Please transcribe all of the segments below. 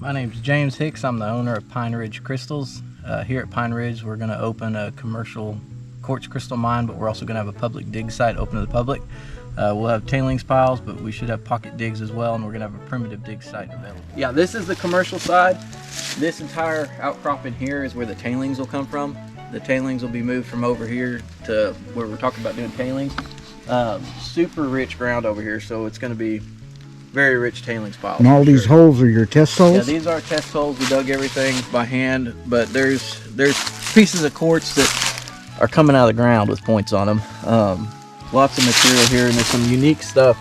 My name's James Hicks. I'm the owner of Pine Ridge Crystals. Here at Pine Ridge, we're going to open a commercial quartz crystal mine, but we're also going to have a public dig site open to the public. We'll have tailings piles, but we should have pocket digs as well, and we're going to have a primitive dig site available. Yeah, this is the commercial side. This entire outcropping here is where the tailings will come from. The tailings will be moved from over here to where we're talking about doing tailings. Super rich ground over here, so it's going to be very rich tailings piles. And all these holes are your test holes? Yeah, these are test holes. We dug everything by hand, but there's pieces of quartz that are coming out of the ground with points on them. Lots of material here, and there's some unique stuff.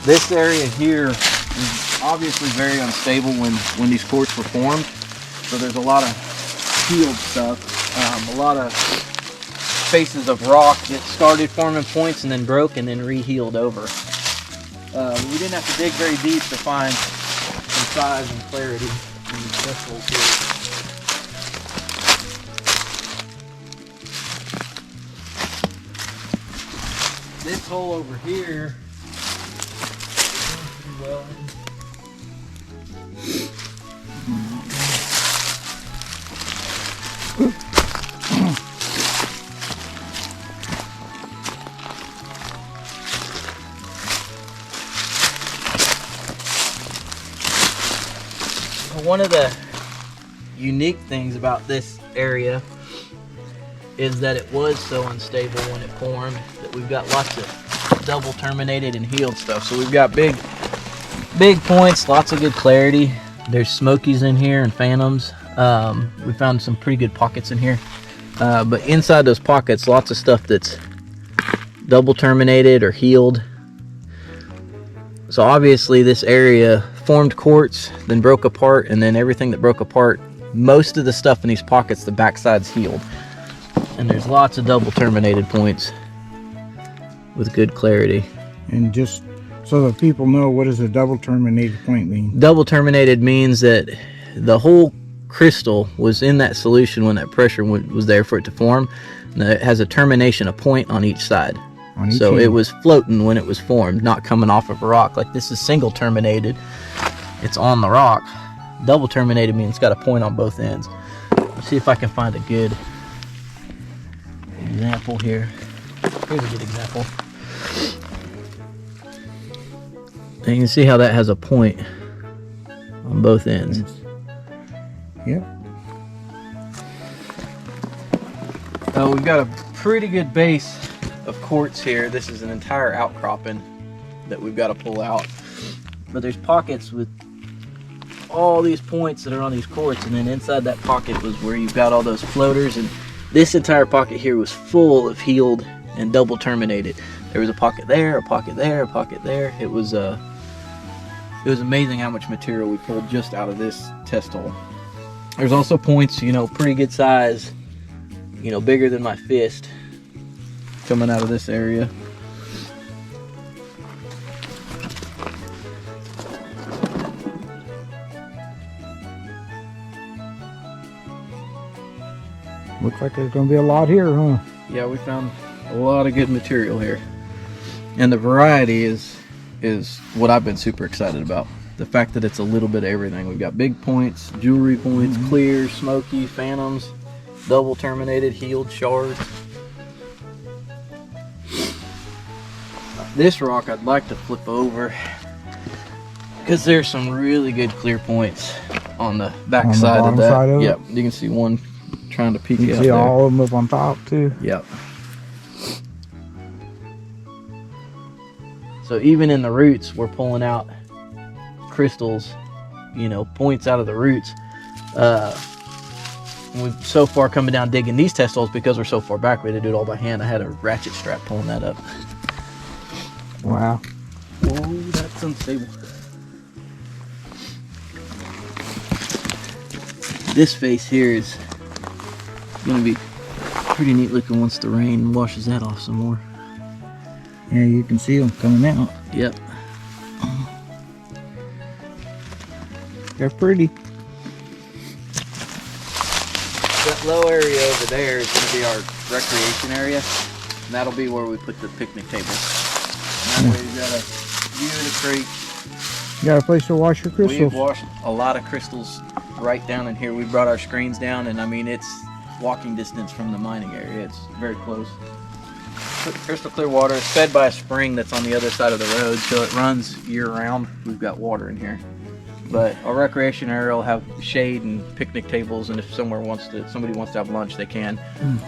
This area here is obviously very unstable when these quartz were formed, so there's a lot of healed stuff, a lot of faces of rock that started forming points and then broke and then re-healed over. We didn't have to dig very deep to find some size and clarity in these crystals here. This hole over here is pretty well in. One of the unique things about this area is that it was so unstable when it formed that we've got lots of double terminated and healed stuff. So we've got big points, lots of good clarity. There's smokies in here and phantoms. We found some pretty good pockets in here. But inside those pockets, lots of stuff that's double terminated or healed. So obviously this area formed quartz, then broke apart, and then everything that broke apart, most of the stuff in these pockets, the backside's healed. And there's lots of double terminated points with good clarity. And just so that people know, what does a double terminated point mean? Double terminated means that the whole crystal was in that solution when that pressure was there for it to form. And it has a termination, a point on each side. So it was floating when it was formed, not coming off of a rock. Like this is single terminated, it's on the rock. Double terminated means it's got a point on both ends. Let's see if I can find a good example here. Here's a good example. And you can see how that has a point on both ends. Yep. We've got a pretty good base of quartz here. This is an entire outcropping that we've got to pull out, but there's pockets with all these points that are on these quartz, and then inside that pocket was where you've got all those floaters, and this entire pocket here was full of healed and double terminated. There was a pocket there, a pocket there, a pocket there. It was amazing how much material we pulled just out of this test hole. There's also points, you know, pretty good size, you know, bigger than my fist, coming out of this area. Looks like there's going to be a lot here, huh? Yeah, we found a lot of good material here. And the variety is what I've been super excited about. The fact that it's a little bit of everything. We've got big points, jewelry points, clear, smoky, phantoms, double terminated, healed shards. This rock I'd like to flip over because there's some really good clear points on the back side of that. Side of yep, you can see one trying to peek out there. You can see all of them up on top too. Yep. So even in the roots, we're pulling out crystals, you know, points out of the roots. We've so far coming down digging these test holes because we're so far back, we had to do it all by hand. I had a ratchet strap pulling that up. Wow. Whoa, that's unstable. This face here is going to be pretty neat looking once the rain washes that off some more. Yeah, you can see them coming out. Yep. They're pretty. That low area over there is going to be our recreation area. And that'll be where we put the picnic tables. And that way you've got a view of the creek, You got a place to wash your crystals? We've washed a lot of crystals right down in here. We brought our screens down, and I mean, it's walking distance from the mining area. It's very close. Crystal clear water. It's fed by a spring that's on the other side of the road, so it runs year round. We've got water in here. But our recreation area will have shade and picnic tables, and if somebody wants to have lunch, they can.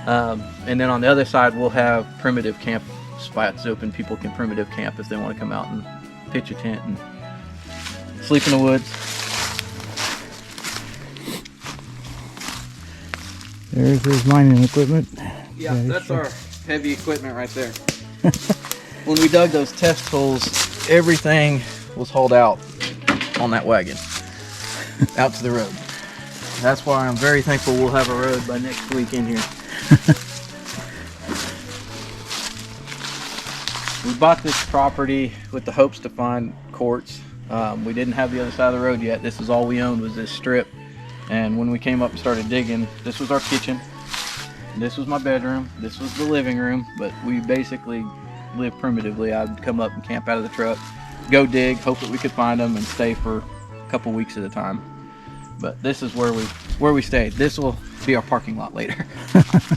And then on the other side, we'll have primitive camp spots open. People can primitive camp if they want to come out and pitch a tent and sleep in the woods. There's his mining equipment. Yeah, that's our heavy equipment right there. When we dug those test holes, everything was hauled out on that wagon out to the road. That's why I'm very thankful we'll have a road by next week in here. We bought this property with the hopes to find quartz. We didn't have the other side of the road yet. This is all we owned, was this strip. And when we came up and started digging, this was our kitchen, this was my bedroom, this was the living room, but we basically lived primitively. I'd come up and camp out of the truck, go dig, hope that we could find them, and stay for a couple weeks at a time. But this is where we stayed. This will be our parking lot later.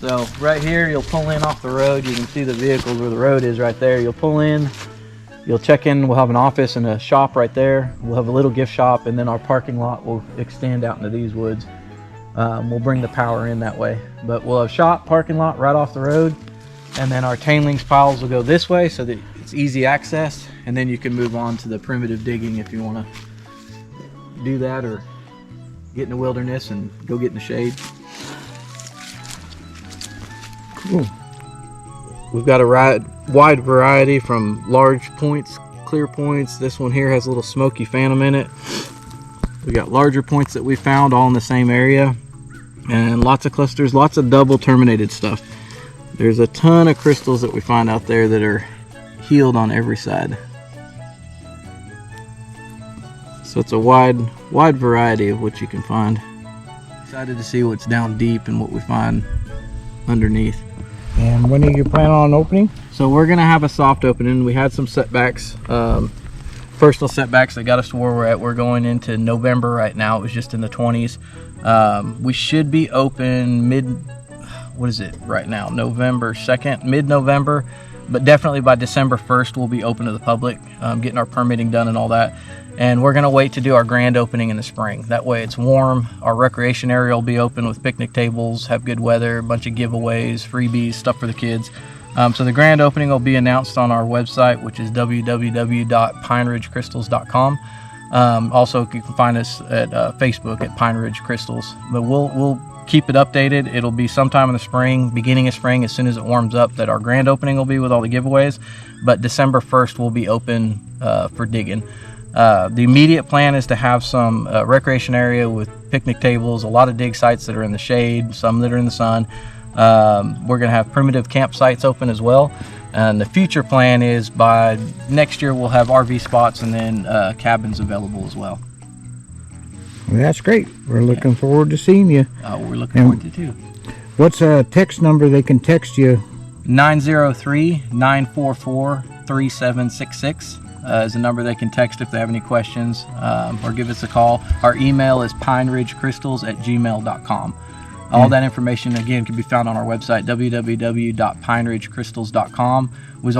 So right here, you'll pull in off the road. You can see the vehicles where the road is right there. You'll pull in, you'll check in. We'll have an office and a shop right there. We'll have a little gift shop, and then our parking lot will extend out into these woods. We'll bring the power in that way. But we'll have shop, parking lot right off the road, and then our tailings piles will go this way so that it's easy access, and then you can move on to the primitive digging if you want to do that, or get in the wilderness and go get in the shade. Cool. We've got a wide variety from large points, clear points. This one here has a little smoky phantom in it. We got larger points that we found all in the same area, and lots of clusters, lots of double terminated stuff. There's a ton of crystals that we find out there that are healed on every side. So it's a wide variety of what you can find. Excited to see what's down deep and what we find underneath. And when are you planning on opening? So we're gonna have a soft opening. We had some setbacks, personal setbacks that got us to where we're at. We're going into November right now. It was just in the 20s. We should be open right now? November 2nd, mid-November, but definitely by December 1st we'll be open to the public, getting our permitting done and all that. And we're gonna wait to do our grand opening in the spring. That way it's warm. Our recreation area will be open with picnic tables, have good weather, a bunch of giveaways, freebies, stuff for the kids. So the grand opening will be announced on our website, which is www.pineridgecrystals.com. Also, you can find us at Facebook at Pine Ridge Crystals. But we'll keep it updated. It'll be sometime in the spring, beginning of spring, as soon as it warms up, that our grand opening will be with all the giveaways. But December 1st will be open for digging. The immediate plan is to have some recreation area with picnic tables, a lot of dig sites that are in the shade, some that are in the sun. We're going to have primitive campsites open as well. And the future plan is by next year we'll have RV spots and then cabins available as well. Well, that's great. We're looking forward to seeing you. We're looking forward to too. What's a text number they can text you? 903-944-3766 is a number they can text if they have any questions, or give us a call. Our email is pineridgecrystals@gmail.com. All that information, again, can be found on our website, www.pineridgecrystals.com. We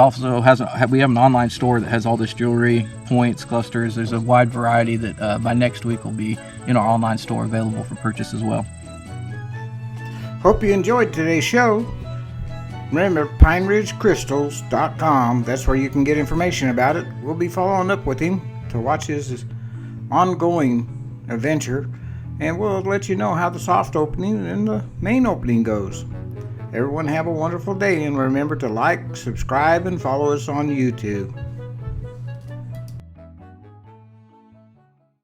have an online store that has all this jewelry, points, clusters. There's a wide variety that by next week will be in our online store available for purchase as well. Hope you enjoyed today's show. Remember, pineridgecrystals.com. That's where you can get information about it. We'll be following up with him to watch his ongoing adventure, and we'll let you know how the soft opening and the main opening goes. Everyone have a wonderful day, and remember to like, subscribe, and follow us on YouTube.